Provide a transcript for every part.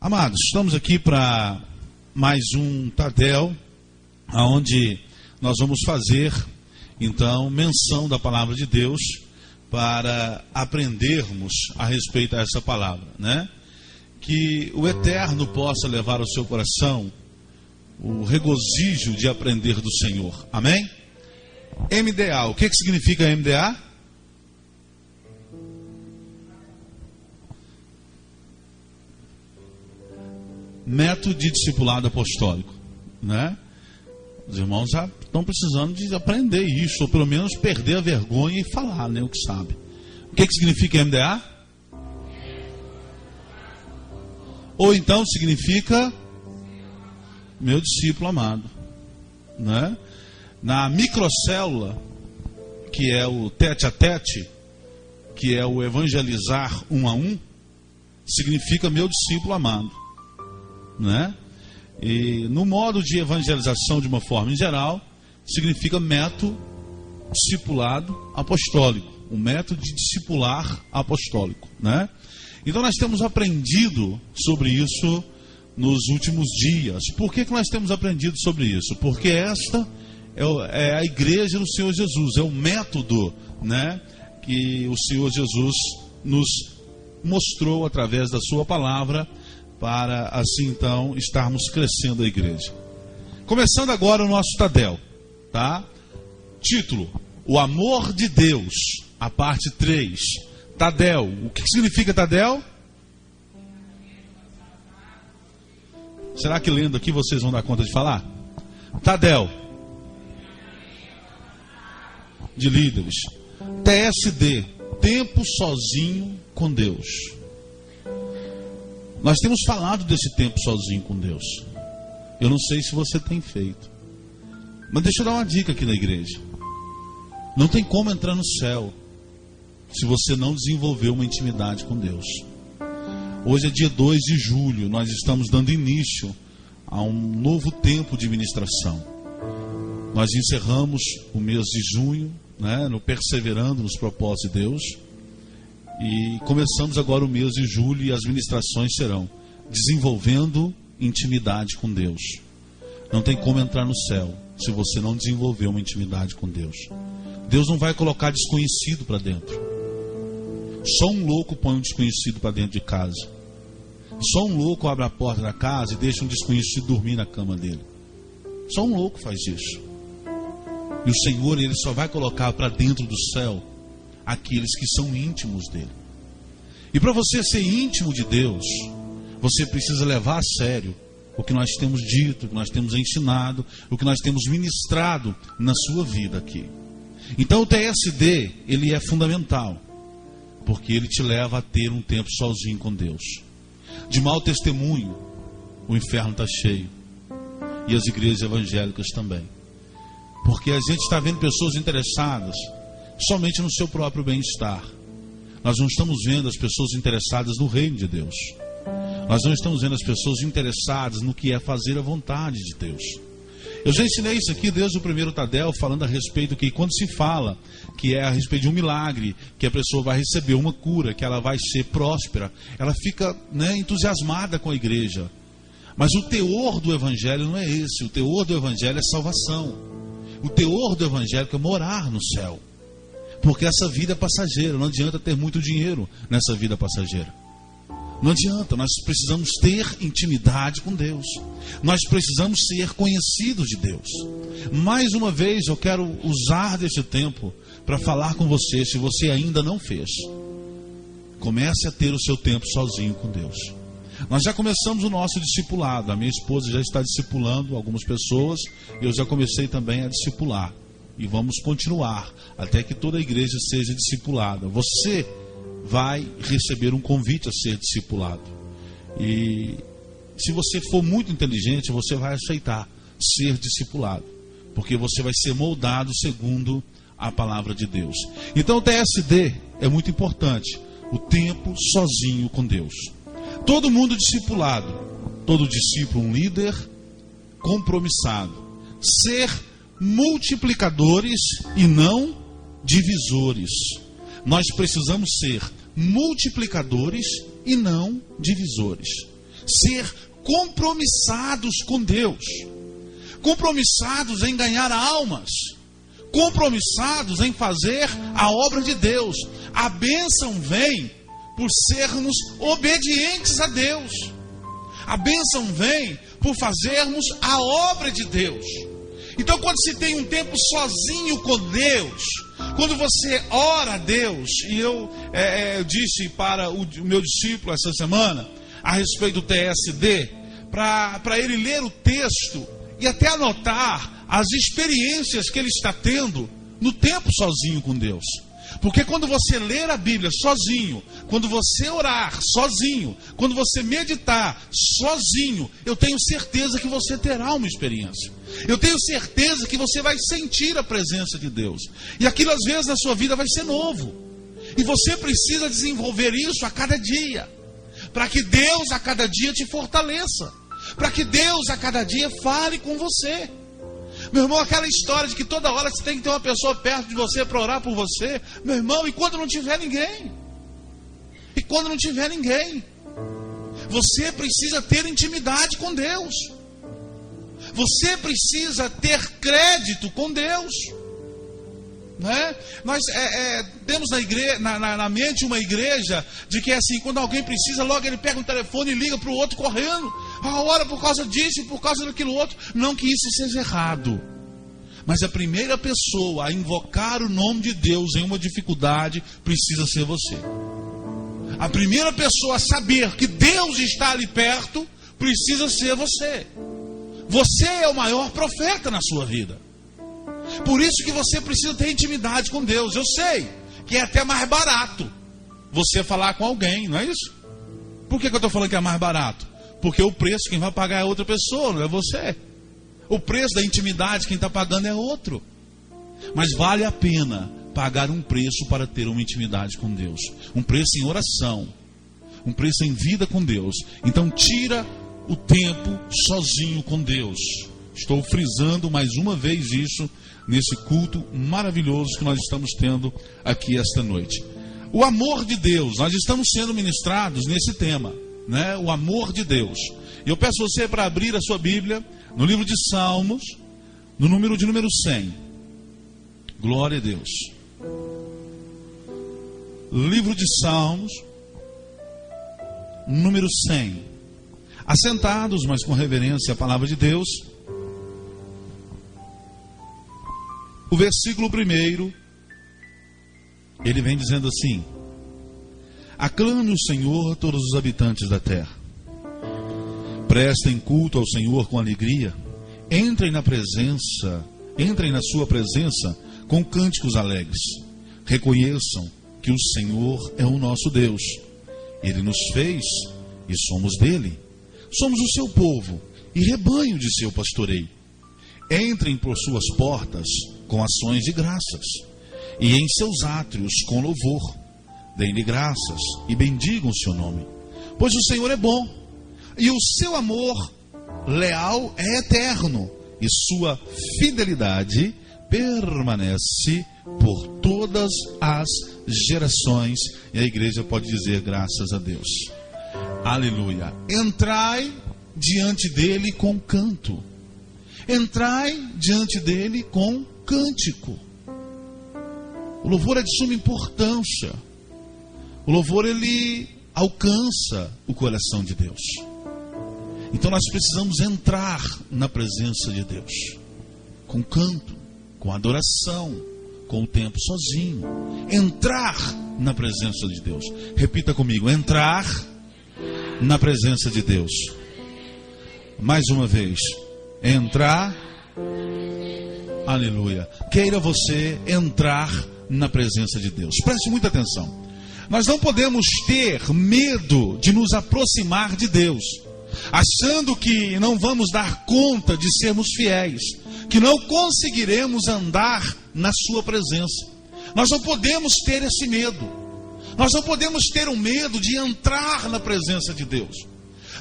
Amados, estamos aqui para mais um Tadel, onde nós vamos fazer, então, menção da palavra de Deus para aprendermos a respeito dessa palavra, né? Que o Eterno possa levar ao seu coração o regozijo de aprender do Senhor. Amém? MDA, o que significa MDA? Método de discipulado apostólico, né? Os irmãos já estão precisando de aprender isso, ou pelo menos perder a vergonha e falar, né, o que sabe. O que significa MDA? Ou então significa meu discípulo amado, né? Na microcélula, que é o tete a tete, que é o evangelizar um a um, significa meu discípulo amado, né? E no modo de evangelização de uma forma em geral, significa método discipulado apostólico, o método de discipular apostólico, né? Então nós temos aprendido sobre isso nos últimos dias. Por que nós temos aprendido sobre isso? Porque esta é a igreja do Senhor Jesus, é o método, né, que o Senhor Jesus nos mostrou através da sua palavra, para assim então estarmos crescendo a igreja. Começando agora o nosso Tadel, tá? Título: O amor de Deus, a parte 3. Tadel, o que significa Tadel? Será que lendo aqui vocês vão dar conta de falar? Tadel, de líderes. TSD, tempo sozinho com Deus. Nós temos falado desse tempo sozinho com Deus. Eu não sei se você tem feito, mas deixa eu dar uma dica aqui na igreja. Não tem como entrar no céu se você não desenvolver uma intimidade com Deus. Hoje é dia 2 de julho, nós estamos dando início a um novo tempo de ministração. Nós encerramos o mês de junho, né, no perseverando nos propósitos de Deus. E começamos agora o mês de julho e as ministrações serão desenvolvendo intimidade com Deus. Não tem como entrar no céu se você não desenvolver uma intimidade com Deus. Deus não vai colocar desconhecido para dentro. Só um louco põe um desconhecido para dentro de casa. Só um louco abre a porta da casa e deixa um desconhecido dormir na cama dele. Só um louco faz isso. E o Senhor, Ele só vai colocar para dentro do céu aqueles que são íntimos dele. E para você ser íntimo de Deus, você precisa levar a sério o que nós temos dito, o que nós temos ensinado, o que nós temos ministrado na sua vida aqui. Então o TSD, ele é fundamental, porque ele te leva a ter um tempo sozinho com Deus. De mau testemunho, o inferno está cheio, e as igrejas evangélicas também, porque a gente está vendo pessoas interessadas somente no seu próprio bem-estar. Nós não estamos vendo as pessoas interessadas no reino de Deus. Nós não estamos vendo as pessoas interessadas no que é fazer a vontade de Deus. Eu já ensinei isso aqui desde o primeiro Tadel, falando a respeito que quando se fala que é a respeito de um milagre, que a pessoa vai receber uma cura, que ela vai ser próspera, ela fica, né, entusiasmada com a igreja. Mas o teor do evangelho não é esse. O teor do evangelho é salvação. O teor do evangelho é morar no céu. Porque essa vida é passageira, não adianta ter muito dinheiro nessa vida passageira. Não adianta, nós precisamos ter intimidade com Deus. Nós precisamos ser conhecidos de Deus. Mais uma vez eu quero usar desse tempo para falar com você, se você ainda não fez. Comece a ter o seu tempo sozinho com Deus. Nós já começamos o nosso discipulado. A minha esposa já está discipulando algumas pessoas. Eu já comecei também a discipular. E vamos continuar até que toda a igreja seja discipulada. Você vai receber um convite a ser discipulado. E se você for muito inteligente, você vai aceitar ser discipulado, porque você vai ser moldado segundo a palavra de Deus. Então o TSD é muito importante. O tempo sozinho com Deus. Todo mundo discipulado, todo discípulo um líder compromissado. Ser multiplicadores e não divisores. Nós precisamos ser multiplicadores e não divisores. ser compromissados com Deus, compromissados em ganhar almas, compromissados em fazer a obra de Deus. A bênção vem por sermos obedientes a Deus. A bênção vem por fazermos a obra de Deus. Então, quando se tem um tempo sozinho com Deus, quando você ora a Deus, e eu disse para o meu discípulo essa semana, a respeito do TSD, para ele ler o texto e até anotar as experiências que ele está tendo no tempo sozinho com Deus. Porque quando você ler a Bíblia sozinho, quando você orar sozinho, quando você meditar sozinho, eu tenho certeza que você terá uma experiência. Eu tenho certeza que você vai sentir a presença de Deus. E aquilo às vezes na sua vida vai ser novo. E você precisa desenvolver isso a cada dia, para que Deus a cada dia te fortaleça, para que Deus a cada dia fale com você. Meu irmão, aquela história de que toda hora você tem que ter uma pessoa perto de você para orar por você. Meu irmão, e quando não tiver ninguém? E quando não tiver ninguém? Você precisa ter intimidade com Deus. Você precisa ter crédito com Deus. Né? Nós temos na mente uma igreja de que assim, quando alguém precisa, logo ele pega o telefone e liga para o outro correndo. Ora por causa disso e por causa daquilo outro. Não que isso seja errado, mas a primeira pessoa a invocar o nome de Deus em uma dificuldade precisa ser você. A primeira pessoa a saber que Deus está ali perto precisa ser você. Você é o maior profeta na sua vida. Por isso que você precisa ter intimidade com Deus. Eu sei que é até mais barato você falar com alguém, não é isso? Por que eu estou falando que é mais barato? Porque o preço quem vai pagar é outra pessoa, não é você. O preço da intimidade quem está pagando é outro. Mas vale a pena pagar um preço para ter uma intimidade com Deus. Um preço em oração, um preço em vida com Deus. Então tira o tempo sozinho com Deus. Estou frisando mais uma vez isso nesse culto maravilhoso que nós estamos tendo aqui esta noite. O amor de Deus, nós estamos sendo ministrados nesse tema, né? O amor de Deus. E eu peço você para abrir a sua Bíblia no livro de Salmos, no número 100. Glória a Deus. Livro de Salmos, número 100. Assentados, mas com reverência à palavra de Deus. O versículo 1, ele vem dizendo assim: aclame o Senhor todos os habitantes da terra. Prestem culto ao Senhor com alegria. Entrem na sua presença com cânticos alegres. Reconheçam que o Senhor é o nosso Deus. Ele nos fez e somos dele. Somos o seu povo e rebanho de seu pastoreio. Entrem por suas portas com ações de graças, e em seus átrios com louvor. Deem-lhe graças e bendigam o seu nome. Pois o Senhor é bom, e o seu amor leal é eterno, e sua fidelidade permanece por todas as gerações. E a igreja pode dizer graças a Deus. Aleluia. Entrai diante dele com canto. Entrai diante dele com cântico. O louvor é de suma importância. O louvor, ele alcança o coração de Deus. Então nós precisamos entrar na presença de Deus com canto, com adoração, com o tempo sozinho. Entrar na presença de Deus. Repita comigo: entrar na presença de Deus. Mais uma vez: entrar. Aleluia. Queira você entrar na presença de Deus. Preste muita atenção. Nós não podemos ter medo de nos aproximar de Deus, achando que não vamos dar conta de sermos fiéis, que não conseguiremos andar na sua presença. Nós não podemos ter esse medo. Nós não podemos ter o medo de entrar na presença de Deus.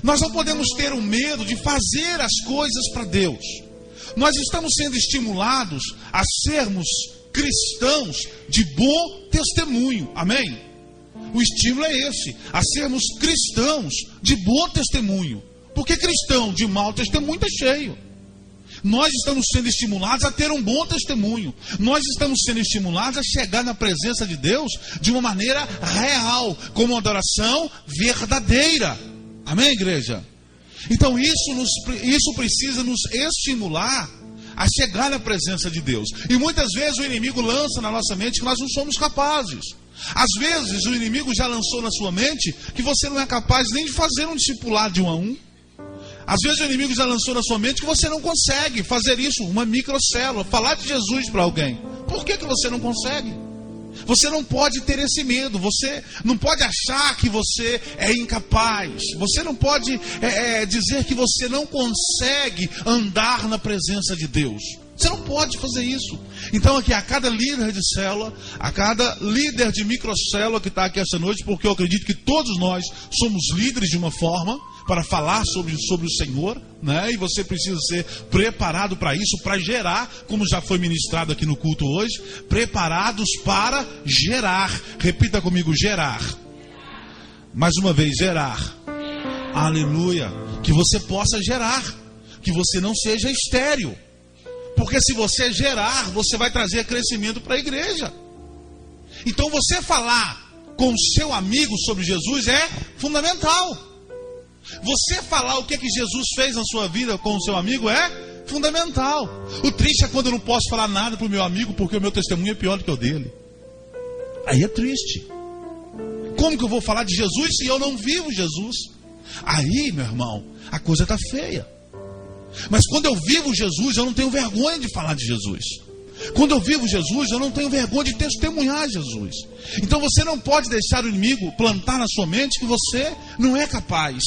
Nós não podemos ter o medo de fazer as coisas para Deus. Nós estamos sendo estimulados a sermos cristãos de bom testemunho. Amém? O estímulo é esse, a sermos cristãos de bom testemunho. Porque cristão de mau testemunho está cheio. Nós estamos sendo estimulados a ter um bom testemunho. Nós estamos sendo estimulados a chegar na presença de Deus de uma maneira real, com uma adoração verdadeira. Amém, igreja? Então isso precisa nos estimular a chegar na presença de Deus. E muitas vezes o inimigo lança na nossa mente que nós não somos capazes. Às vezes o inimigo já lançou na sua mente que você não é capaz nem de fazer um discipulado de 1 a 1. Às vezes o inimigo já lançou na sua mente que você não consegue fazer isso, uma microcélula, falar de Jesus para alguém. Por que você não consegue? Você não pode ter esse medo, você não pode achar que você é incapaz, você não pode dizer que você não consegue andar na presença de Deus. Você não pode fazer isso. Então aqui a cada líder de célula, a cada líder de microcélula que está aqui esta noite, porque eu acredito que todos nós somos líderes de uma forma, para falar sobre o Senhor, né? E você precisa ser preparado para isso, para gerar, como já foi ministrado aqui no culto hoje, preparados para gerar. Repita comigo, gerar. Mais uma vez, gerar. Aleluia. Que você possa gerar, que você não seja estéril. Porque se você gerar, você vai trazer crescimento para a igreja. Então você falar com o seu amigo sobre Jesus é fundamental. Você falar o que Jesus fez na sua vida com o seu amigo é fundamental. O triste é quando eu não posso falar nada para o meu amigo porque o meu testemunho é pior do que o dele. Aí é triste. Como que eu vou falar de Jesus se eu não vivo Jesus? Aí, meu irmão, a coisa está feia. Mas quando eu vivo Jesus, eu não tenho vergonha de falar de Jesus. Quando eu vivo Jesus, eu não tenho vergonha de testemunhar Jesus. Então você não pode deixar o inimigo plantar na sua mente que você não é capaz.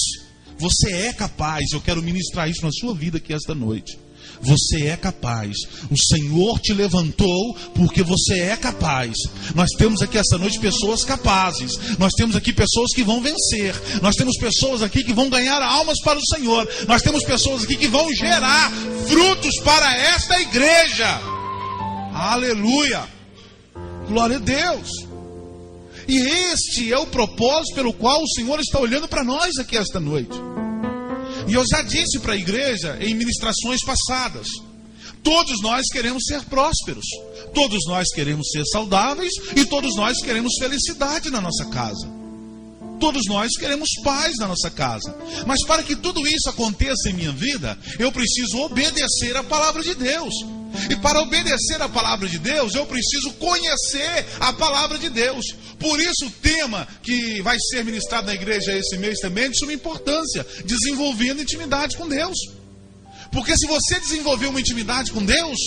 Você é capaz. Eu quero ministrar isso na sua vida aqui esta noite. Você é capaz. O Senhor te levantou porque você é capaz. Nós temos aqui esta noite pessoas capazes. Nós temos aqui pessoas que vão vencer. Nós temos pessoas aqui que vão ganhar almas para o Senhor. Nós temos pessoas aqui que vão gerar frutos para esta igreja. Aleluia. Glória a Deus. E este é o propósito pelo qual o Senhor está olhando para nós aqui esta noite. E eu já disse para a igreja em ministrações passadas: todos nós queremos ser prósperos, todos nós queremos ser saudáveis e todos nós queremos felicidade na nossa casa. Todos nós queremos paz na nossa casa. Mas para que tudo isso aconteça em minha vida, eu preciso obedecer a palavra de Deus. E para obedecer a palavra de Deus, eu preciso conhecer a palavra de Deus. Por isso o tema que vai ser ministrado na igreja esse mês também é de suma importância: desenvolvendo intimidade com Deus. Porque se você desenvolver uma intimidade com Deus,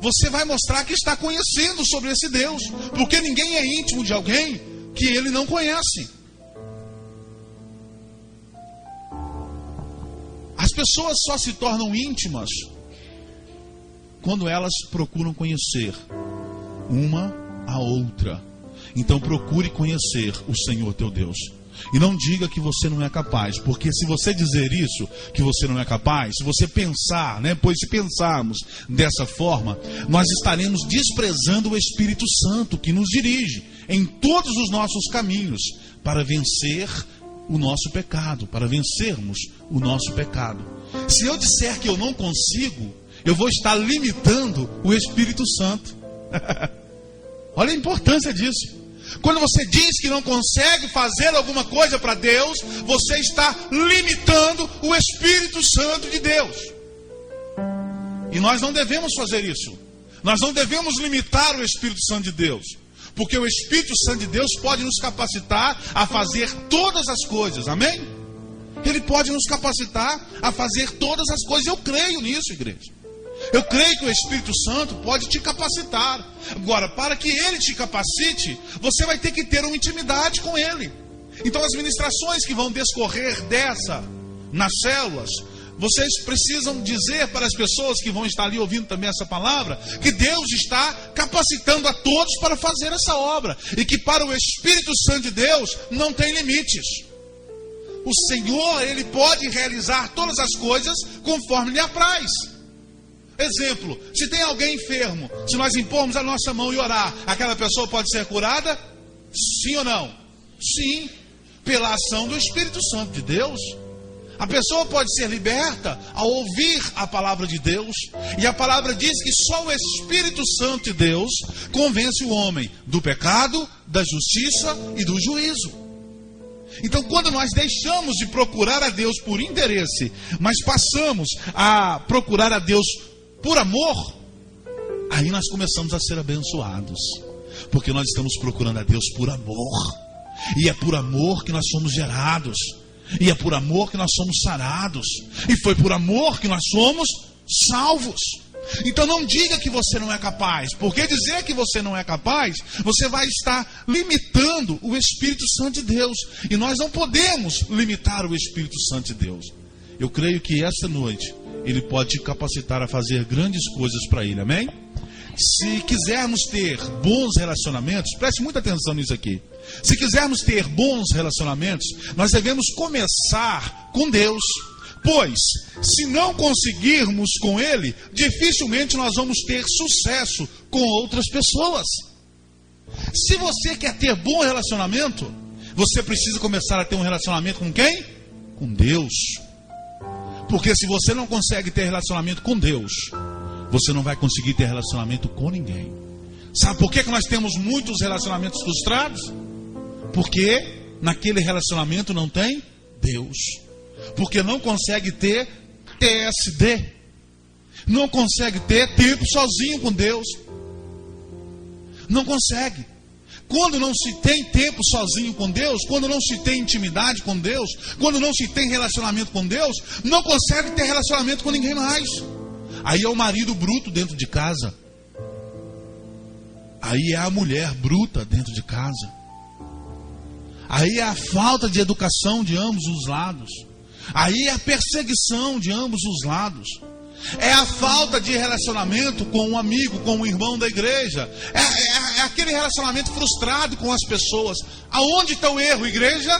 você vai mostrar que está conhecendo sobre esse Deus. Porque ninguém é íntimo de alguém que ele não conhece. As pessoas só se tornam íntimas quando elas procuram conhecer uma a outra. Então procure conhecer o Senhor teu Deus. E não diga que você não é capaz, porque se você dizer isso, que você não é capaz, se você pensar, pois se pensarmos dessa forma, nós estaremos desprezando o Espírito Santo que nos dirige em todos os nossos caminhos para vencer o nosso pecado, para vencermos o nosso pecado. Se eu disser que eu não consigo, eu vou estar limitando o Espírito Santo. Olha a importância disso. Quando você diz que não consegue fazer alguma coisa para Deus, você está limitando o Espírito Santo de Deus. E nós não devemos fazer isso. Nós não devemos limitar o Espírito Santo de Deus. Porque o Espírito Santo de Deus pode nos capacitar a fazer todas as coisas. Amém? Ele pode nos capacitar a fazer todas as coisas. Eu creio nisso, igreja. Eu creio que o Espírito Santo pode te capacitar. Agora, para que ele te capacite, você vai ter que ter uma intimidade com ele. Então as ministrações que vão descorrer nas células, vocês precisam dizer para as pessoas que vão estar ali ouvindo também essa palavra, que Deus está capacitando a todos para fazer essa obra. E que para o Espírito Santo de Deus não tem limites. O Senhor, ele pode realizar todas as coisas conforme lhe apraz. Exemplo, se tem alguém enfermo, se nós impormos a nossa mão e orar, aquela pessoa pode ser curada? Sim ou não? Sim, pela ação do Espírito Santo de Deus. A pessoa pode ser liberta ao ouvir a palavra de Deus. E a palavra diz que só o Espírito Santo de Deus convence o homem do pecado, da justiça e do juízo. Então, quando nós deixamos de procurar a Deus por interesse, mas passamos a procurar a Deus por amor, aí nós começamos a ser abençoados. Porque nós estamos procurando a Deus por amor. E é por amor que nós somos gerados. E é por amor que nós somos sarados. E foi por amor que nós somos salvos. Então não diga que você não é capaz. Porque dizer que você não é capaz, você vai estar limitando o Espírito Santo de Deus. E nós não podemos limitar o Espírito Santo de Deus. Eu creio que esta noite Ele pode te capacitar a fazer grandes coisas para Ele, amém? Se quisermos ter bons relacionamentos, preste muita atenção nisso aqui. Se quisermos ter bons relacionamentos, nós devemos começar com Deus. Pois, se não conseguirmos com Ele, dificilmente nós vamos ter sucesso com outras pessoas. Se você quer ter bom relacionamento, você precisa começar a ter um relacionamento com quem? Com Deus. Porque se você não consegue ter relacionamento com Deus, você não vai conseguir ter relacionamento com ninguém. Sabe por que nós temos muitos relacionamentos frustrados? Porque naquele relacionamento não tem Deus. Porque não consegue ter TSD. Não consegue ter tempo sozinho com Deus. Não consegue. Quando não se tem tempo sozinho com Deus, quando não se tem intimidade com Deus, quando não se tem relacionamento com Deus, não consegue ter relacionamento com ninguém mais. Aí é o marido bruto dentro de casa. Aí é a mulher bruta dentro de casa. Aí é a falta de educação de ambos os lados. Aí é a perseguição de ambos os lados. É a falta de relacionamento com um amigo, com um irmão da igreja. É aquele relacionamento frustrado com as pessoas. Aonde está o erro, igreja?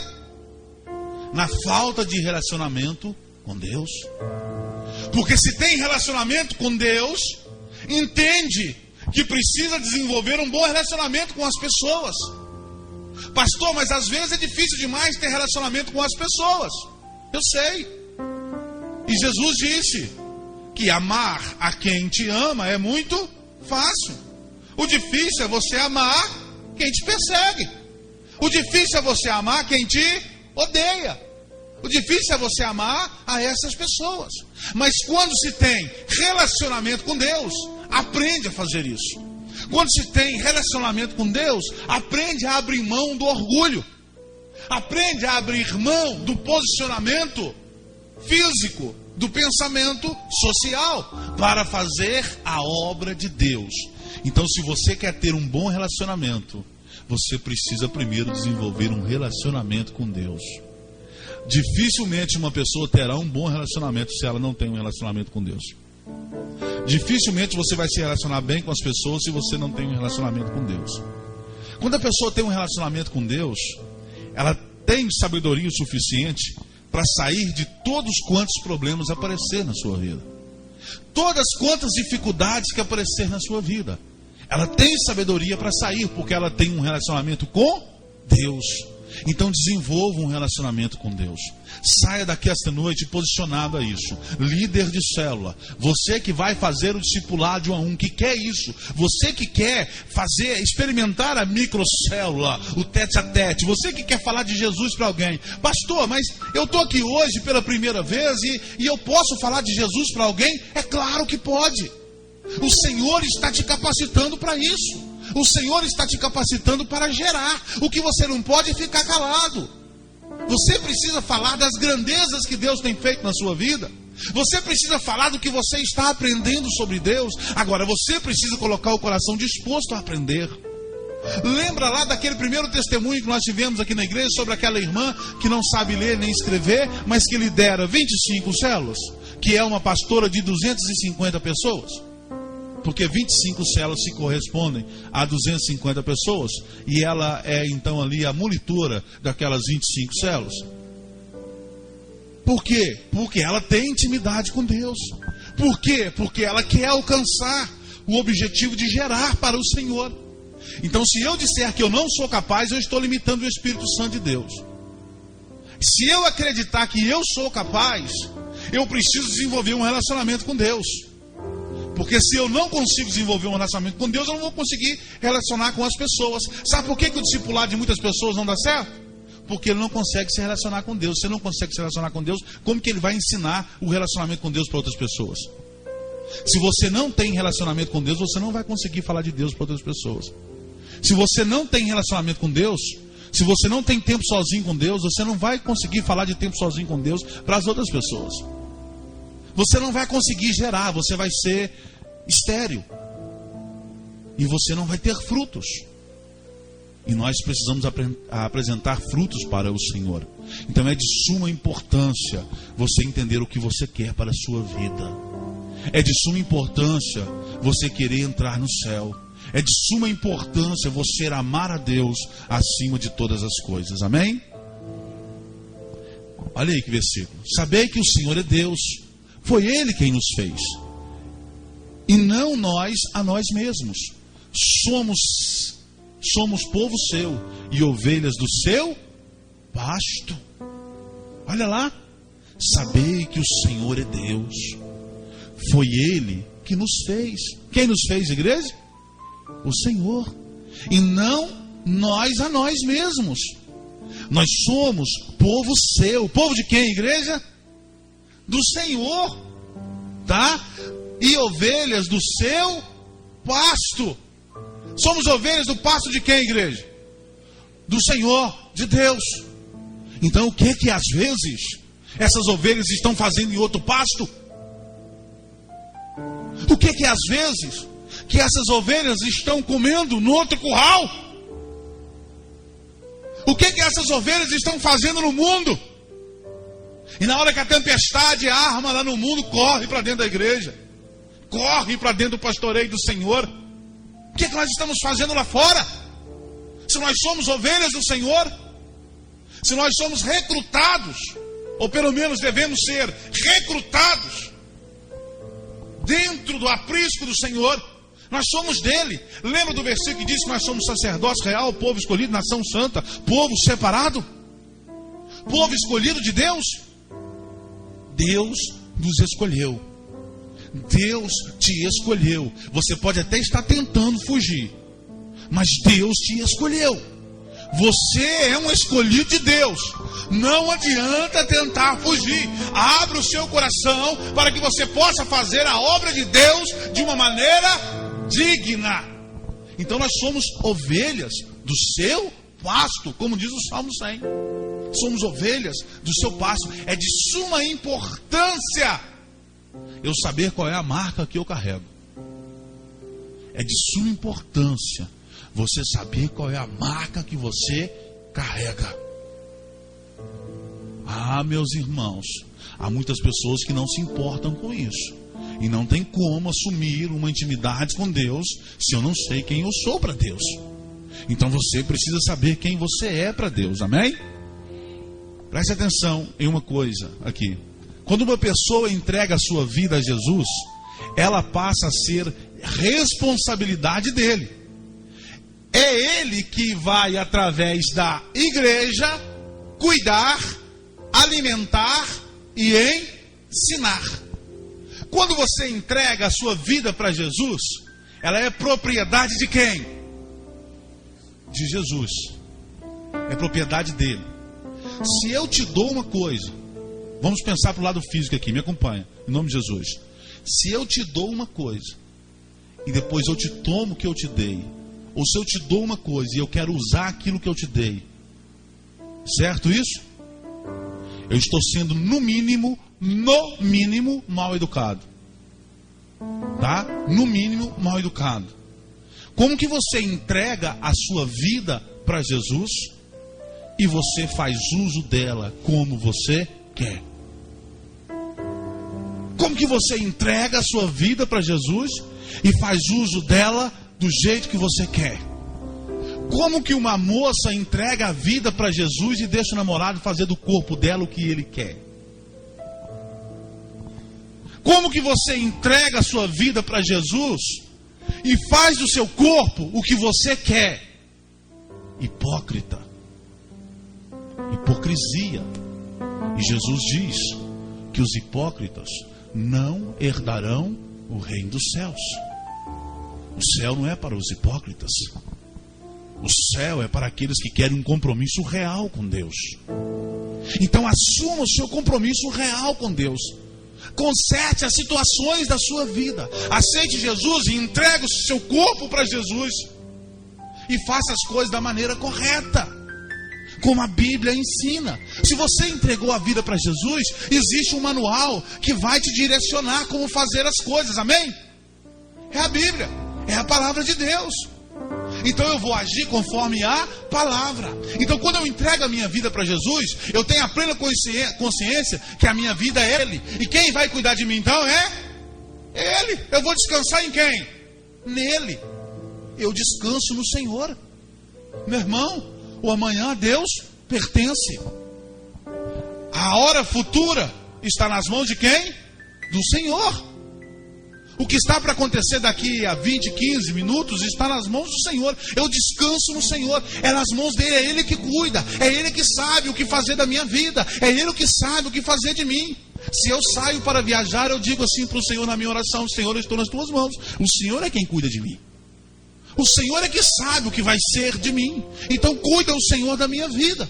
Na falta de relacionamento com Deus. Porque se tem relacionamento com Deus, entende que precisa desenvolver um bom relacionamento com as pessoas. Pastor, mas às vezes é difícil demais ter relacionamento com as pessoas. Eu sei. E Jesus disse que amar a quem te ama é muito fácil. O difícil é você amar quem te persegue. O difícil é você amar quem te odeia. O difícil é você amar a essas pessoas. Mas quando se tem relacionamento com Deus, aprende a fazer isso. Quando se tem relacionamento com Deus, aprende a abrir mão do orgulho. Aprende a abrir mão do posicionamento físico, do pensamento social, para fazer a obra de Deus. Então, se você quer ter um bom relacionamento, você precisa primeiro desenvolver um relacionamento com Deus. Dificilmente uma pessoa terá um bom relacionamento se ela não tem um relacionamento com Deus. Dificilmente você vai se relacionar bem com as pessoas se você não tem um relacionamento com Deus. Quando a pessoa tem um relacionamento com Deus, ela tem sabedoria o suficiente para sair de todos quantos problemas aparecer na sua vida. Todas quantas dificuldades que aparecer na sua vida. Ela tem sabedoria para sair, porque ela tem um relacionamento com Deus. Então desenvolva um relacionamento com Deus. Saia daqui esta noite posicionado a isso. Líder de célula, você que vai fazer o discipulado 1 a 1, que quer isso, você que quer fazer, experimentar a microcélula, o tete a tete, você que quer falar de Jesus para alguém. Pastor, mas eu estou aqui hoje pela primeira vez e eu posso falar de Jesus para alguém? É claro que pode. O Senhor está te capacitando para isso. O Senhor está te capacitando para gerar. O que você não pode é ficar calado. Você precisa falar das grandezas que Deus tem feito na sua vida. Você precisa falar do que você está aprendendo sobre Deus. Agora, você precisa colocar o coração disposto a aprender. Lembra lá daquele primeiro testemunho que nós tivemos aqui na igreja sobre aquela irmã que não sabe ler nem escrever, mas que lidera 25 células, que é uma pastora de 250 pessoas? Porque 25 células se correspondem a 250 pessoas. E ela é então ali a monitora daquelas 25 células. Por quê? Porque ela tem intimidade com Deus. Por quê? Porque ela quer alcançar o objetivo de gerar para o Senhor. Então, se eu disser que eu não sou capaz, eu estou limitando o Espírito Santo de Deus. Se eu acreditar que eu sou capaz, eu preciso desenvolver um relacionamento com Deus. Porque se eu não consigo desenvolver um relacionamento com Deus, eu não vou conseguir relacionar com as pessoas. Sabe por que o discipulado de muitas pessoas não dá certo? Porque ele não consegue se relacionar com Deus. Se ele não consegue se relacionar com Deus, como que ele vai ensinar o relacionamento com Deus para outras pessoas? Se você não tem relacionamento com Deus, você não vai conseguir falar de Deus para outras pessoas. Se você não tem relacionamento com Deus, se você não tem tempo sozinho com Deus, você não vai conseguir falar de tempo sozinho com Deus para as outras pessoas. Você não vai conseguir gerar, você vai ser estéril. E você não vai ter frutos. E nós precisamos apresentar frutos para o Senhor. Então é de suma importância você entender o que você quer para a sua vida. É de suma importância você querer entrar no céu. É de suma importância você amar a Deus acima de todas as coisas. Amém? Olha aí que versículo. Sabei que o Senhor é Deus. Foi Ele quem nos fez. E não nós a nós mesmos. Somos povo seu e ovelhas do seu pasto. Olha lá. Sabei que o Senhor é Deus. Foi Ele que nos fez. Quem nos fez, igreja? O Senhor. E não nós a nós mesmos. Nós somos povo seu. Povo de quem, igreja? Do Senhor, tá? E ovelhas do seu pasto. Somos ovelhas do pasto de quem, igreja? Do Senhor, de Deus. Então o que às vezes essas ovelhas estão fazendo em outro pasto? O que às vezes que essas ovelhas estão comendo no outro curral? O que essas ovelhas estão fazendo no mundo? E na hora que a tempestade arma lá no mundo, corre para dentro da igreja, corre para dentro do pastoreio do Senhor. O que nós estamos fazendo lá fora? Se nós somos ovelhas do Senhor, se nós somos recrutados, ou pelo menos devemos ser recrutados dentro do aprisco do Senhor, nós somos dele. Lembra do versículo que diz que nós somos sacerdócio real, povo escolhido, nação santa, povo separado, povo escolhido de Deus? Deus nos escolheu. Deus te escolheu. Você pode até estar tentando fugir, mas Deus te escolheu. Você é um escolhido de Deus. Não adianta tentar fugir. Abra o seu coração para que você possa fazer a obra de Deus de uma maneira digna. Então nós somos ovelhas do seu pasto, como diz o Salmo 100. Somos ovelhas do seu pasto. É de suma importância eu saber qual é a marca que eu carrego. É de suma importância você saber qual é a marca que você carrega. Ah, meus irmãos, há muitas pessoas que não se importam com isso. E não tem como assumir uma intimidade com Deus se eu não sei quem eu sou para Deus. Então você precisa saber quem você é para Deus, amém? Preste atenção em uma coisa aqui. Quando uma pessoa entrega a sua vida a Jesus, ela passa a ser responsabilidade dele. É ele que vai, através da igreja, cuidar, alimentar e ensinar. Quando você entrega a sua vida para Jesus, ela é propriedade de quem? De Jesus. É propriedade dele. Se eu te dou uma coisa, vamos pensar para o lado físico aqui, me acompanha, em nome de Jesus. Se eu te dou uma coisa, e depois eu te tomo o que eu te dei, ou se eu te dou uma coisa e eu quero usar aquilo que eu te dei, certo isso? Eu estou sendo no mínimo mal educado. Tá? No mínimo mal educado. Como que você entrega a sua vida para Jesus e você faz uso dela como você quer? Como que você entrega a sua vida para Jesus e faz uso dela do jeito que você quer? Como que uma moça entrega a vida para Jesus e deixa o namorado fazer do corpo dela o que ele quer? Como que você entrega a sua vida para Jesus e faz do seu corpo o que você quer. Hipócrita. Hipocrisia. E Jesus diz que os hipócritas não herdarão o reino dos céus. O céu não é para os hipócritas. O céu é para aqueles que querem um compromisso real com Deus. Então assuma o seu compromisso real com Deus. Conserte as situações da sua vida. Aceite Jesus e entregue o seu corpo para Jesus. E faça as coisas da maneira correta, como a Bíblia ensina. Se você entregou a vida para Jesus, existe um manual que vai te direcionar como fazer as coisas, amém? É a Bíblia, é a palavra de Deus. Então eu vou agir conforme a palavra. Então quando eu entrego a minha vida para Jesus, eu tenho a plena consciência que a minha vida é Ele. E quem vai cuidar de mim então é Ele. Eu vou descansar em quem? Nele. Eu descanso no Senhor. Meu irmão, o amanhã a Deus pertence. A hora futura está nas mãos de quem? Do Senhor. O que está para acontecer daqui a 20, 15 minutos está nas mãos do Senhor. Eu descanso no Senhor. É nas mãos dele, é Ele que cuida. É Ele que sabe o que fazer da minha vida. É Ele que sabe o que fazer de mim. Se eu saio para viajar, eu digo assim para o Senhor na minha oração: Senhor, eu estou nas tuas mãos. O Senhor é quem cuida de mim. O Senhor é que sabe o que vai ser de mim. Então cuida o Senhor da minha vida.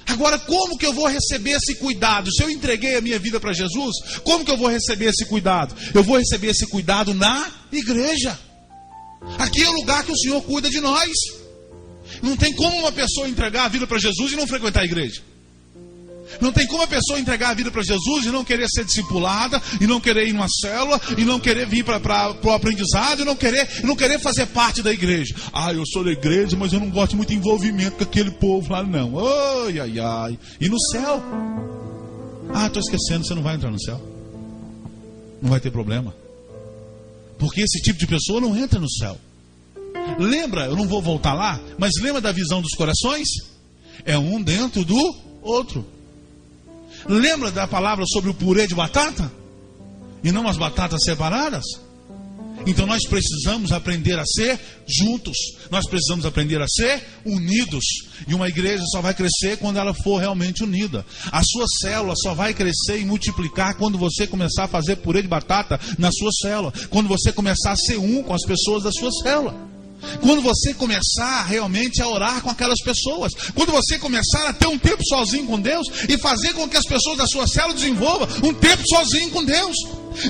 Agora, como que eu vou receber esse cuidado? Se eu entreguei a minha vida para Jesus, como que eu vou receber esse cuidado? Eu vou receber esse cuidado na igreja. Aqui é o lugar que o Senhor cuida de nós. Não tem como uma pessoa entregar a vida para Jesus e não frequentar a igreja. Não tem como a pessoa entregar a vida para Jesus e não querer ser discipulada, e não querer ir numa célula, e não querer vir para o aprendizado, e não querer fazer parte da igreja. Ah, eu sou da igreja, mas eu não gosto muito de envolvimento com aquele povo lá não. Ai, ai, ai. E no céu? Ah, estou esquecendo, você não vai entrar no céu. Não vai ter problema. Porque esse tipo de pessoa não entra no céu. Lembra, eu não vou voltar lá, mas lembra da visão dos corações? É um dentro do outro. Lembra da palavra sobre o purê de batata? E não as batatas separadas? Então nós precisamos aprender a ser juntos. Nós precisamos aprender a ser unidos. E uma igreja só vai crescer quando ela for realmente unida. A sua célula só vai crescer e multiplicar quando você começar a fazer purê de batata na sua célula. Quando você começar a ser um com as pessoas da sua célula. Quando você começar realmente a orar com aquelas pessoas. Quando você começar a ter um tempo sozinho com Deus e fazer com que as pessoas da sua célula desenvolvam um tempo sozinho com Deus.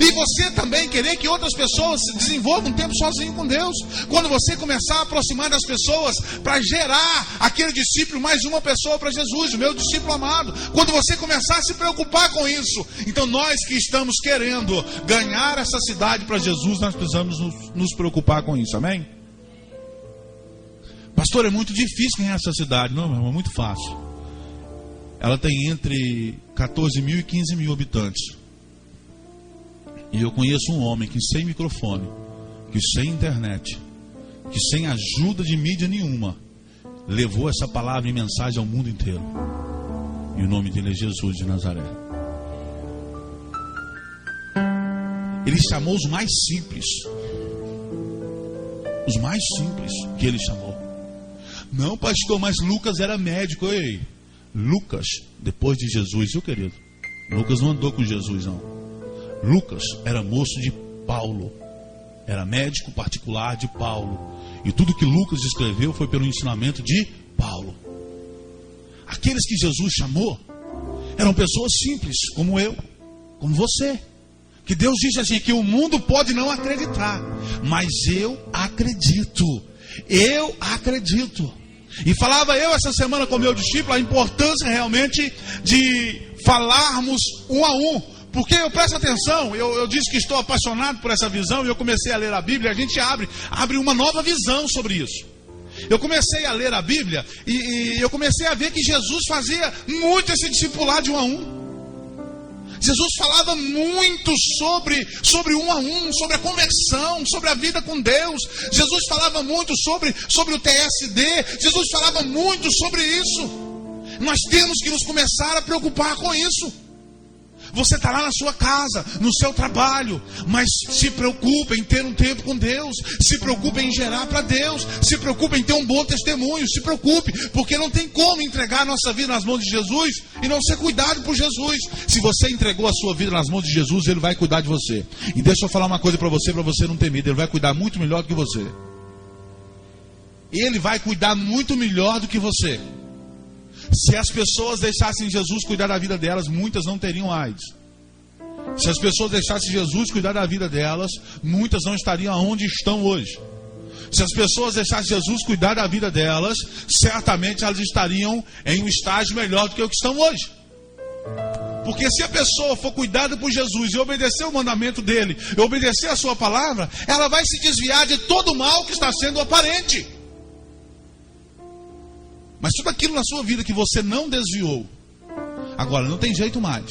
E você também querer que outras pessoas desenvolvam um tempo sozinho com Deus. Quando você começar a aproximar das pessoas para gerar aquele discípulo, mais uma pessoa para Jesus, o meu discípulo amado. Quando você começar a se preocupar com isso. Então nós que estamos querendo ganhar essa cidade para Jesus, nós precisamos nos preocupar com isso, amém? Pastor, é muito difícil ganhar essa cidade. Não, meu irmão, é muito fácil. Ela tem entre 14 mil e 15 mil habitantes. E eu conheço um homem que sem microfone, que sem internet, que sem ajuda de mídia nenhuma, levou essa palavra e mensagem ao mundo inteiro. E o nome dele é Jesus de Nazaré. Ele chamou os mais simples. Os mais simples que ele chamou. Não, pastor, mas Lucas era médico. Ei, Lucas, depois de Jesus, viu, querido? Lucas não andou com Jesus, não. Lucas era moço de Paulo. Era médico particular de Paulo. E tudo que Lucas escreveu foi pelo ensinamento de Paulo. Aqueles que Jesus chamou eram pessoas simples, como eu, como você. Que Deus disse assim, que o mundo pode não acreditar, mas eu acredito. Eu acredito. E falava eu essa semana com o meu discípulo a importância realmente de falarmos um a um. Porque eu presto atenção, eu disse que estou apaixonado por essa visão e eu comecei a ler a Bíblia, a gente abre uma nova visão sobre isso. Eu comecei a ler a Bíblia e eu comecei a ver que Jesus fazia muito esse discipulado de um a um. Jesus falava muito sobre um a um, sobre a conversão, sobre a vida com Deus. Jesus falava muito sobre o TSD. Jesus falava muito sobre isso. Nós temos que nos começar a preocupar com isso. Você está lá na sua casa, no seu trabalho, mas se preocupe em ter um tempo com Deus, se preocupe em gerar para Deus, se preocupe em ter um bom testemunho, se preocupe, porque não tem como entregar a nossa vida nas mãos de Jesus e não ser cuidado por Jesus. Se você entregou a sua vida nas mãos de Jesus, Ele vai cuidar de você. E deixa eu falar uma coisa para você não ter medo, Ele vai cuidar muito melhor do que você. Ele vai cuidar muito melhor do que você. Se as pessoas deixassem Jesus cuidar da vida delas, muitas não teriam AIDS. Se as pessoas deixassem Jesus cuidar da vida delas, muitas não estariam onde estão hoje. Se as pessoas deixassem Jesus cuidar da vida delas, certamente elas estariam em um estágio melhor do que o que estão hoje. Porque se a pessoa for cuidada por Jesus e obedecer o mandamento dele, e obedecer a sua palavra, ela vai se desviar de todo o mal que está sendo aparente. Mas tudo aquilo na sua vida que você não desviou, agora não tem jeito mais.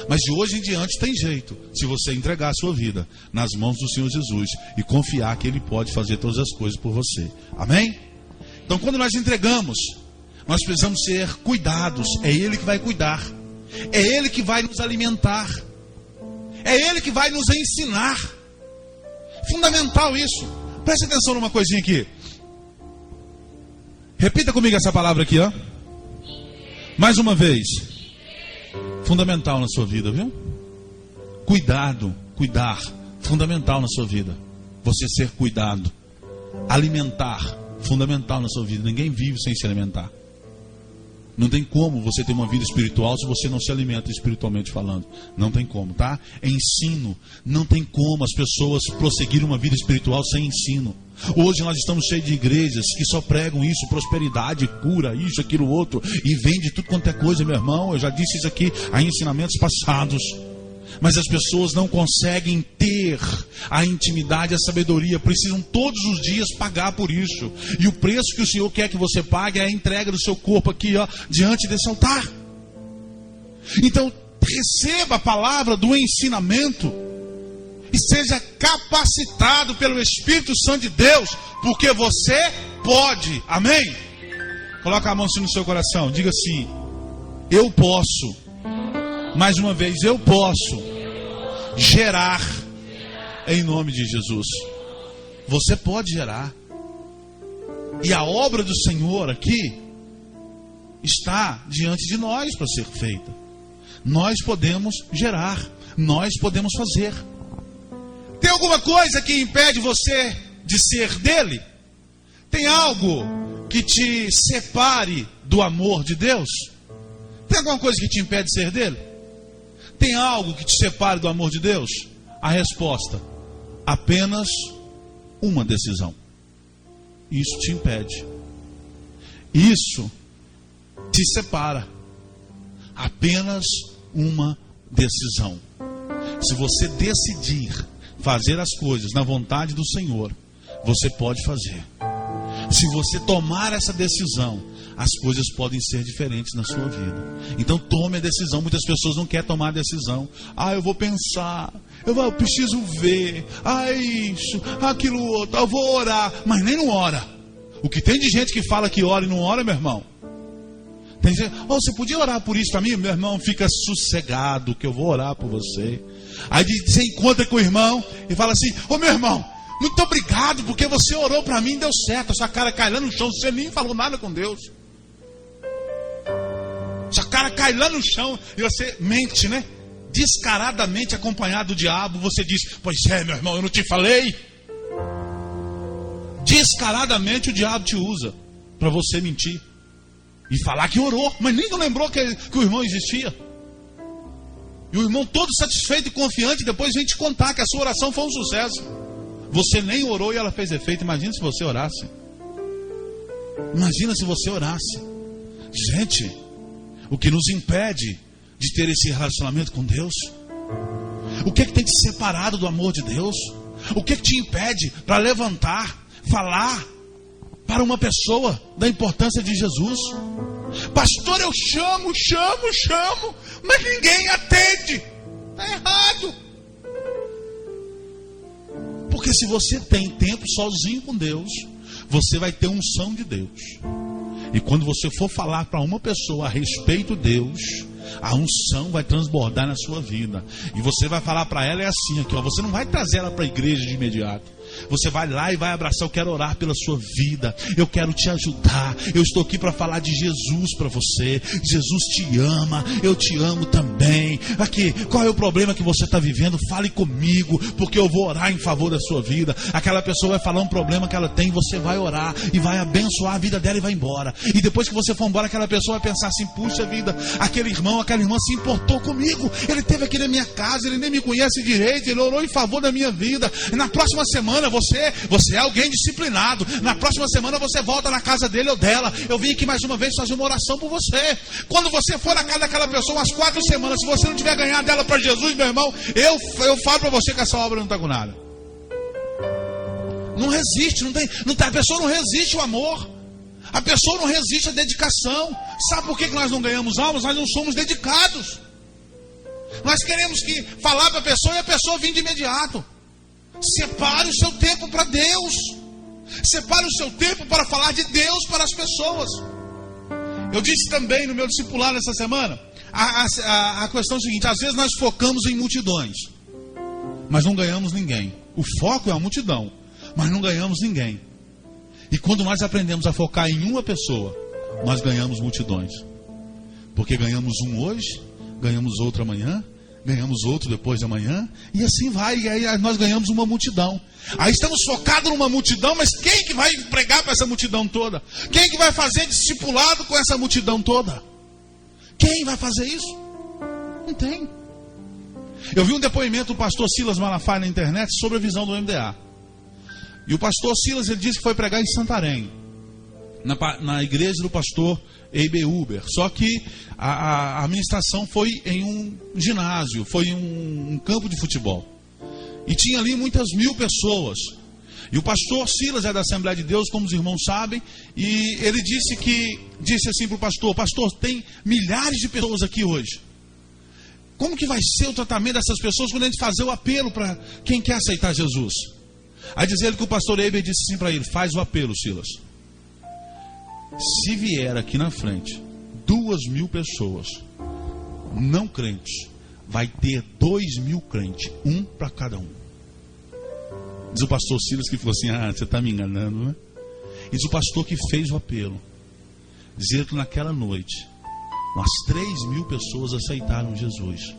Mas de hoje em diante tem jeito, se você entregar a sua vida nas mãos do Senhor Jesus e confiar que Ele pode fazer todas as coisas por você. Amém? Então quando nós entregamos, nós precisamos ser cuidados. É Ele que vai cuidar. É Ele que vai nos alimentar. É Ele que vai nos ensinar. Fundamental isso. Preste atenção numa coisinha aqui. Repita comigo essa palavra aqui, ó. Mais uma vez. Fundamental na sua vida, viu? Cuidado, cuidar. Fundamental na sua vida. Você ser cuidado. Alimentar. Fundamental na sua vida. Ninguém vive sem se alimentar. Não tem como você ter uma vida espiritual se você não se alimenta espiritualmente falando. Não tem como, tá? Ensino. Não tem como as pessoas prosseguirem uma vida espiritual sem ensino. Hoje nós estamos cheios de igrejas que só pregam isso, prosperidade, cura, isso, aquilo, outro, e vende tudo quanto é coisa, meu irmão. Eu já disse isso aqui em ensinamentos passados. Mas as pessoas não conseguem ter a intimidade, a sabedoria. Precisam todos os dias pagar por isso. E o preço que o Senhor quer que você pague é a entrega do seu corpo aqui, ó, diante desse altar. Então, receba a palavra do ensinamento e seja capacitado pelo Espírito Santo de Deus, porque você pode. Amém? Coloca a mão assim no seu coração. Diga assim: eu posso. Mais uma vez, eu posso gerar em nome de Jesus. Você pode gerar. E a obra do Senhor aqui está diante de nós para ser feita. Nós podemos gerar. Nós podemos fazer. Tem alguma coisa que impede você de ser dele? Tem algo que te separe do amor de Deus? Tem alguma coisa que te impede de ser dele? Tem algo que te separe do amor de Deus? A resposta: apenas uma decisão. Isso te impede. Isso te separa. Apenas uma decisão. Se você decidir fazer as coisas na vontade do Senhor, você pode fazer. Se você tomar essa decisão, as coisas podem ser diferentes na sua vida. Então tome a decisão. Muitas pessoas não querem tomar a decisão. Eu vou pensar, eu preciso ver, isso, aquilo outro, eu vou orar. Mas nem não ora. O que tem de gente que fala que ora e não ora, meu irmão? Tem gente: você podia orar por isso para mim? Meu irmão, fica sossegado que eu vou orar por você. Aí você encontra com o irmão e fala assim: meu irmão, muito obrigado, porque você orou para mim e deu certo. A sua cara cai lá no chão, você nem falou nada com Deus. Sua cara cai lá no chão e você mente, né? Descaradamente acompanhado do diabo, você diz: pois é, meu irmão, eu não te falei. Descaradamente o diabo te usa para você mentir e falar que orou, mas nem lembrou que o irmão existia. E o irmão todo satisfeito e confiante depois vem te contar que a sua oração foi um sucesso. Você nem orou e ela fez efeito. Imagina se você orasse. Imagina se você orasse. Gente, o que nos impede de ter esse relacionamento com Deus? O que é que tem te separado do amor de Deus? O que é que te impede para levantar, falar para uma pessoa da importância de Jesus? Pastor, eu chamo, mas ninguém atende. Está errado. Porque se você tem tempo sozinho com Deus, você vai ter unção de Deus. E quando você for falar para uma pessoa a respeito de Deus, A unção vai transbordar na sua vida. E você vai falar para ela, é assim aqui, ó, você não vai trazer ela para a igreja de imediato. Você vai lá e vai abraçar. Eu quero orar pela sua vida, eu quero te ajudar, eu estou aqui para falar de Jesus para você. Jesus te ama, eu te amo também. Aqui, qual é o problema que você está vivendo? Fale comigo, porque eu vou orar em favor da sua vida. Aquela pessoa vai falar um problema que ela tem, você vai orar e vai abençoar a vida dela e vai embora. E depois que você for embora, aquela pessoa vai pensar assim: puxa vida, aquele irmão, aquela irmã se importou comigo, ele esteve aqui na minha casa, ele nem me conhece direito, ele orou em favor da minha vida. E na próxima semana você é alguém disciplinado. Na próxima semana você volta na casa dele ou dela. Eu vim aqui mais uma vez fazer uma oração por você. Quando você for na casa daquela pessoa umas 4 semanas, se você não tiver ganhado dela para Jesus, meu irmão, eu falo para você que essa obra não está com nada. Não resiste, a pessoa não resiste ao amor. A pessoa não resiste à dedicação. Sabe por que nós não ganhamos almas? Nós não somos dedicados. Nós queremos falar para a pessoa e a pessoa vir de imediato. Separe o seu tempo para Deus. Separe o seu tempo para falar de Deus para as pessoas. Eu disse também no meu discipulado essa semana, a questão é a seguinte: às vezes nós focamos em multidões, mas não ganhamos ninguém. O foco é a multidão, mas não ganhamos ninguém. E quando nós aprendemos a focar em uma pessoa, nós ganhamos multidões. Porque ganhamos um hoje, ganhamos outro amanhã, ganhamos outro depois de amanhã, e assim vai, e aí nós ganhamos uma multidão. Aí estamos focados numa multidão, mas quem que vai pregar para essa multidão toda? Quem que vai fazer discipulado com essa multidão toda? Quem vai fazer isso? Não tem. Eu vi um depoimento do pastor Silas Malafaia na internet sobre a visão do MDA. E o pastor Silas, ele disse que foi pregar em Santarém, na igreja do pastor E.B. Uber. Só que a administração foi em um ginásio, foi em um campo de futebol. E tinha ali muitas mil pessoas. E o pastor Silas é da Assembleia de Deus, como os irmãos sabem. E ele disse assim para o pastor: pastor, tem milhares de pessoas aqui hoje. Como que vai ser o tratamento dessas pessoas quando a gente fazer o apelo para quem quer aceitar Jesus? Aí diz ele que o pastor Eber disse assim para ele: faz o apelo, Silas. Se vier aqui na frente 2.000 pessoas não crentes, vai ter 2.000 crentes, um para cada um. Diz o pastor Silas que falou assim: ah, você está me enganando, né? E diz o pastor que fez o apelo, dizer que naquela noite umas 3.000 pessoas aceitaram Jesus.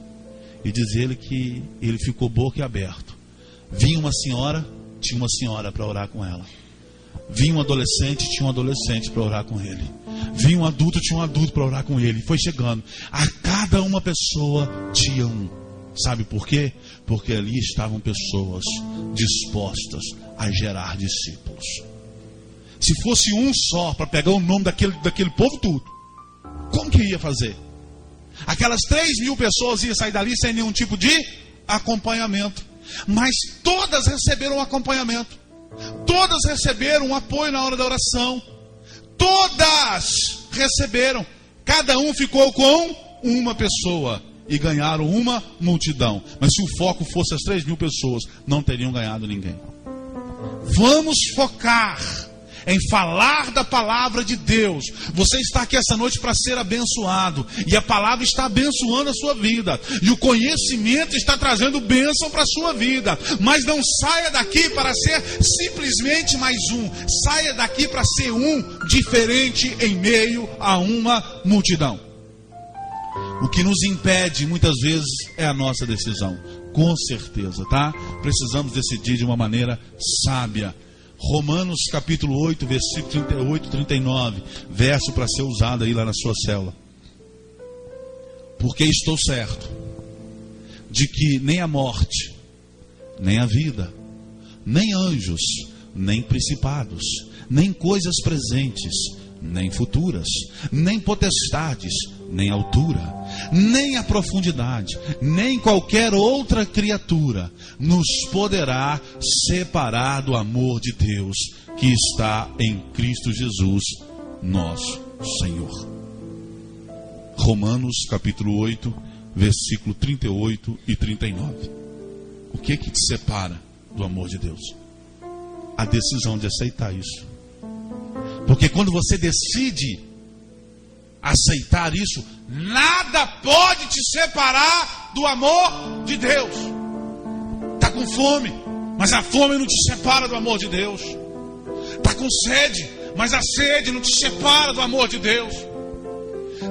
E diz ele que ele ficou boca aberto. Vinha uma senhora, tinha uma senhora para orar com ela. Vinha um adolescente, tinha um adolescente para orar com ele. Vinha um adulto, tinha um adulto para orar com ele. Foi chegando. A cada uma pessoa tinha um. Sabe por quê? Porque ali estavam pessoas dispostas a gerar discípulos. Se fosse um só para pegar o nome daquele povo tudo, como que ia fazer? Aquelas 3.000 pessoas iam sair dali sem nenhum tipo de acompanhamento. Mas todas receberam acompanhamento. Todas receberam um apoio na hora da oração. Todas receberam. Cada um ficou com uma pessoa e ganharam uma multidão. Mas se o foco fosse as 3.000 pessoas, não teriam ganhado ninguém. Vamos focar em falar da palavra de Deus. Você está aqui essa noite para ser abençoado. E a palavra está abençoando a sua vida. E o conhecimento está trazendo bênção para a sua vida. Mas não saia daqui para ser simplesmente mais um. Saia daqui para ser um diferente em meio a uma multidão. O que nos impede muitas vezes é a nossa decisão. Com certeza, tá? Precisamos decidir de uma maneira sábia. Romanos capítulo 8, versículo 38 e 39, verso para ser usado aí lá na sua célula. Porque estou certo de que nem a morte, nem a vida, nem anjos, nem principados, nem coisas presentes, nem futuras, nem potestades, nem altura, nem a profundidade, nem qualquer outra criatura nos poderá separar do amor de Deus que está em Cristo Jesus, nosso Senhor. Romanos capítulo 8, versículo 38 e 39. O que te separa do amor de Deus? A decisão de aceitar isso. Porque quando você decide aceitar isso, nada pode te separar do amor de Deus. Está com fome, mas a fome não te separa do amor de Deus. Está com sede, mas a sede não te separa do amor de Deus.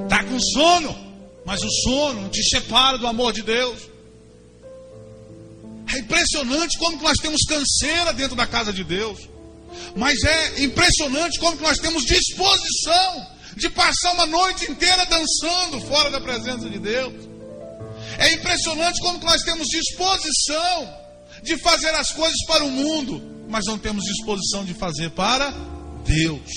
Está com sono, mas o sono não te separa do amor de Deus. É impressionante como que nós temos canseira dentro da casa de Deus. Mas é impressionante como que nós temos disposição de passar uma noite inteira dançando fora da presença de Deus. É impressionante como que nós temos disposição de fazer as coisas para o mundo, mas não temos disposição de fazer para Deus.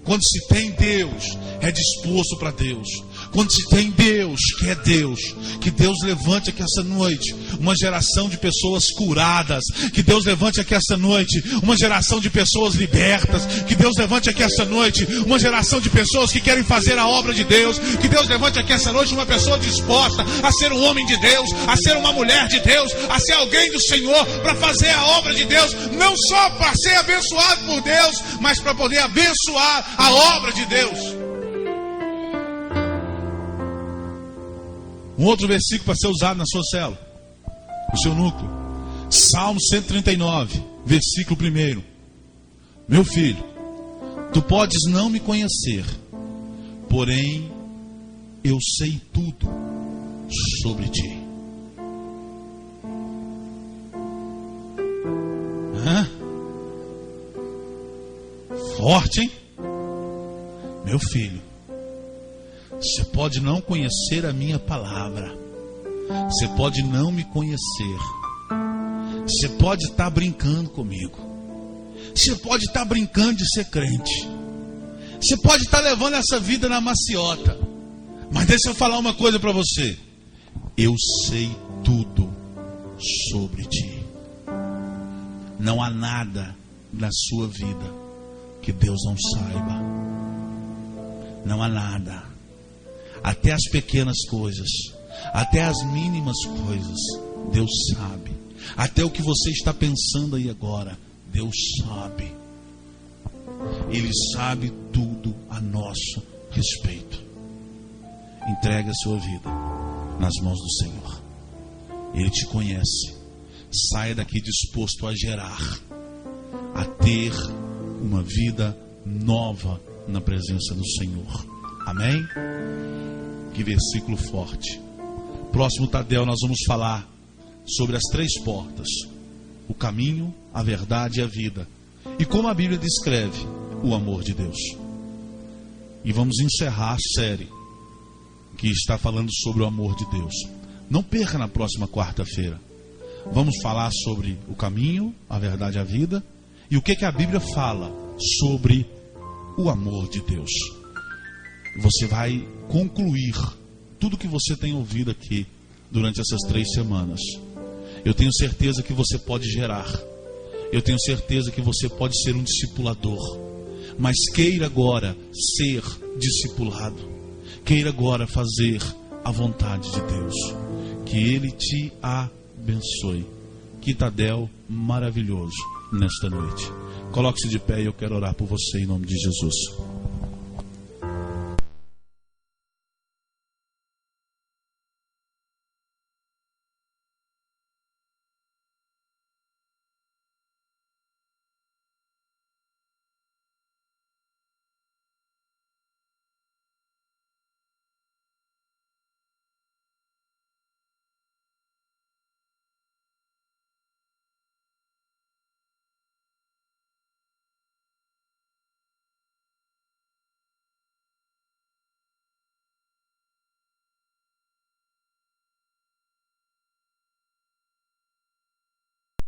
Quando se tem Deus, é disposto para Deus. Quando se tem Deus, que é Deus, que Deus levante aqui essa noite uma geração de pessoas curadas, que Deus levante aqui essa noite uma geração de pessoas libertas, que Deus levante aqui essa noite uma geração de pessoas que querem fazer a obra de Deus, que Deus levante aqui essa noite uma pessoa disposta a ser um homem de Deus, a ser uma mulher de Deus, a ser alguém do Senhor, para fazer a obra de Deus, não só para ser abençoado por Deus, mas para poder abençoar a obra de Deus. Um outro versículo para ser usado na sua célula, no seu núcleo. Salmo 139, versículo 1. Meu filho, tu podes não me conhecer, porém eu sei tudo sobre ti. Forte, hein? Meu filho, você pode não conhecer a minha palavra, você pode não me conhecer, você pode estar brincando comigo, você pode estar brincando de ser crente, você pode estar levando essa vida na maciota, mas deixa eu falar uma coisa para você: eu sei tudo sobre ti. Não há nada na sua vida que Deus não saiba. Não há nada. Até as pequenas coisas, até as mínimas coisas, Deus sabe. Até o que você está pensando aí agora, Deus sabe. Ele sabe tudo a nosso respeito. Entregue a sua vida nas mãos do Senhor. Ele te conhece. Saia daqui disposto a gerar, a ter uma vida nova na presença do Senhor. Amém? Que versículo forte. Próximo Tadel nós vamos falar sobre as 3 portas: o caminho, a verdade e a vida, e como a Bíblia descreve o amor de Deus. E vamos encerrar a série que está falando sobre o amor de Deus. Não perca na próxima quarta-feira. Vamos falar sobre o caminho, a verdade e a vida, e o que a Bíblia fala sobre o amor de Deus. Você vai concluir tudo que você tem ouvido aqui durante essas 3 semanas. Eu tenho certeza que você pode gerar. Eu tenho certeza que você pode ser um discipulador. Mas queira agora ser discipulado. Queira agora fazer a vontade de Deus. Que Ele te abençoe. Que Tadel maravilhoso nesta noite. Coloque-se de pé e eu quero orar por você em nome de Jesus.